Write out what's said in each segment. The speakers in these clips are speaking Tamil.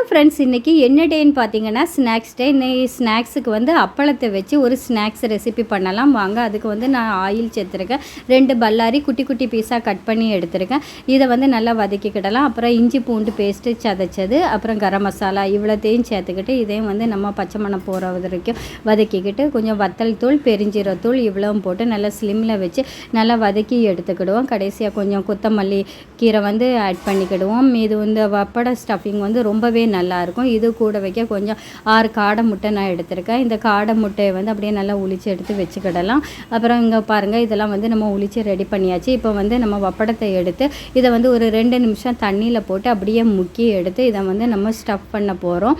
ஃப்ரெண்ட்ஸ், இன்றைக்கி என்ன டேன்னு பார்த்தீங்கன்னா ஸ்நாக்ஸ் டே. இன்னைக்கு ஸ்நாக்ஸுக்கு வந்து அப்பளத்தை வச்சு ஒரு ஸ்நாக்ஸ் ரெசிபி பண்ணலாம் வாங்க. அதுக்கு வந்து நான் ஆயில் சேர்த்துருக்கேன். 2 பல்லாரி குட்டி குட்டி பீஸாக கட் பண்ணி எடுத்துருக்கேன். இதை வந்து நல்லா வதக்கிக்கிடலாம். அப்புறம் இஞ்சி பூண்டு பேஸ்ட்டு சதைச்சது, அப்புறம் கரம் மசாலா இவ்வளோத்தையும் சேர்த்துக்கிட்டு இதையும் வந்து நம்ம பச்சை மணம் போகிற வரைக்கும் வதக்கிக்கிட்டு கொஞ்சம் வத்தல் தூள் பெருஞ்சீரத்தூள் இவ்வளவும் போட்டு நல்லா ஸ்லிம்மில் வச்சு நல்லா வதக்கி எடுத்துக்கிடுவோம். கடைசியாக கொஞ்சம் கொத்தமல்லி கீரை வந்து ஆட் பண்ணிக்கிடுவோம். இது வந்து வப்பட ஸ்டஃபிங் வந்து ரொம்பவே நல்லாயிருக்கும். இது கூட வைக்க கொஞ்சம் 6 காடை முட்டை நான் எடுத்திருக்கேன். இந்த காடை முட்டையை வந்து அப்படியே நல்லா உளிச்சு எடுத்து வச்சுக்கிடலாம். அப்புறம் இங்கே பாருங்கள், இதெல்லாம் வந்து நம்ம உளிச்சு ரெடி பண்ணியாச்சு. இப்போ வந்து நம்ம வப்படத்தை எடுத்து இதை வந்து ஒரு 2 நிமிஷம் தண்ணியில் போட்டு அப்படியே முக்கி எடுத்து இதை வந்து நம்ம ஸ்டஃப் பண்ண போகிறோம்.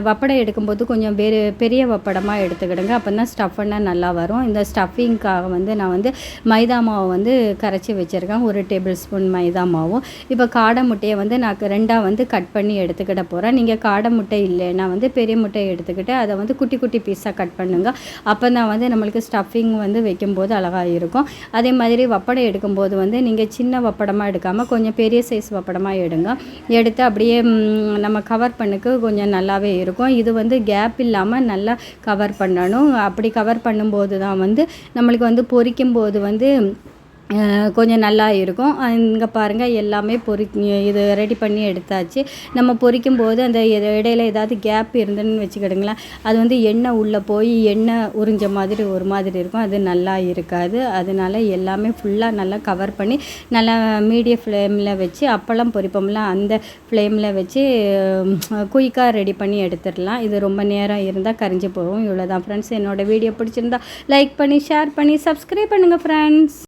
வப்படம் எடுக்கும்போது கொஞ்சம் பெரிய வப்படமாக எடுத்துக்கிடுங்க, அப்போ தான் ஸ்டஃப் பண்ணால் நல்லா வரும். இந்த ஸ்டஃபிங்காக வந்து நான் வந்து மைதா மாவு வந்து கரைச்சி வச்சுருக்கேன், 1 டேபிள் ஸ்பூன் மைதா மாவும். இப்போ காடை முட்டையை வந்து நான் 2ஆக வந்து கட் பண்ணி எடுத்துக்கிட போகிறேன். நீங்கள் காடை முட்டை இல்லைன்னா வந்து பெரிய முட்டையை எடுத்துக்கிட்டு அதை வந்து குட்டி குட்டி பீஸாக கட் பண்ணுங்க. அப்போ தான் வந்து நம்மளுக்கு ஸ்டஃபிங் வந்து வைக்கும்போது அழகாக இருக்கும். அதே மாதிரி வப்படம் எடுக்கும்போது வந்து நீங்கள் சின்ன வப்படமாக எடுக்காமல் கொஞ்சம் பெரிய சைஸ் வப்படமாக எடுங்க. எடுத்து அப்படியே நம்ம கவர் பண்ணுக்கு கொஞ்சம் நல்லாவே இருக்கும். இது வந்து கேப் இல்லாமல் நல்லா கவர் பண்ணணும். அப்படி கவர் பண்ணும்போது தான் வந்து நம்மளுக்கு வந்து பொரிக்கும்போது வந்து கொஞ்சம் நல்லா இருக்கும். இங்கே பாருங்கள், எல்லாமே இது ரெடி பண்ணி எடுத்தாச்சு. நம்ம பொரிக்கும்போது அந்த இடையில ஏதாவது கேப் இருந்துன்னு வச்சுக்கிடுங்களேன், அது வந்து எண்ணெய் உள்ளே போய் எண்ணெய் உறிஞ்ச மாதிரி ஒரு மாதிரி இருக்கும், அது நல்லா இருக்காது. அதனால எல்லாமே ஃபுல்லாக நல்லா கவர் பண்ணி நல்லா மீடியம் ஃப்ளேமில் வச்சு அப்பளம் பொரிப்போம்ல அந்த ஃப்ளேமில் வச்சு குயிக்காக ரெடி பண்ணி எடுத்துடலாம். இது ரொம்ப நேரம் இருந்தால் கரிஞ்சு போகும். இவ்வளோதான் ஃப்ரெண்ட்ஸ். என்னோடய வீடியோ பிடிச்சிருந்தா லைக் பண்ணி ஷேர் பண்ணி சப்ஸ்கிரைப் பண்ணுங்கள் ஃப்ரெண்ட்ஸ்.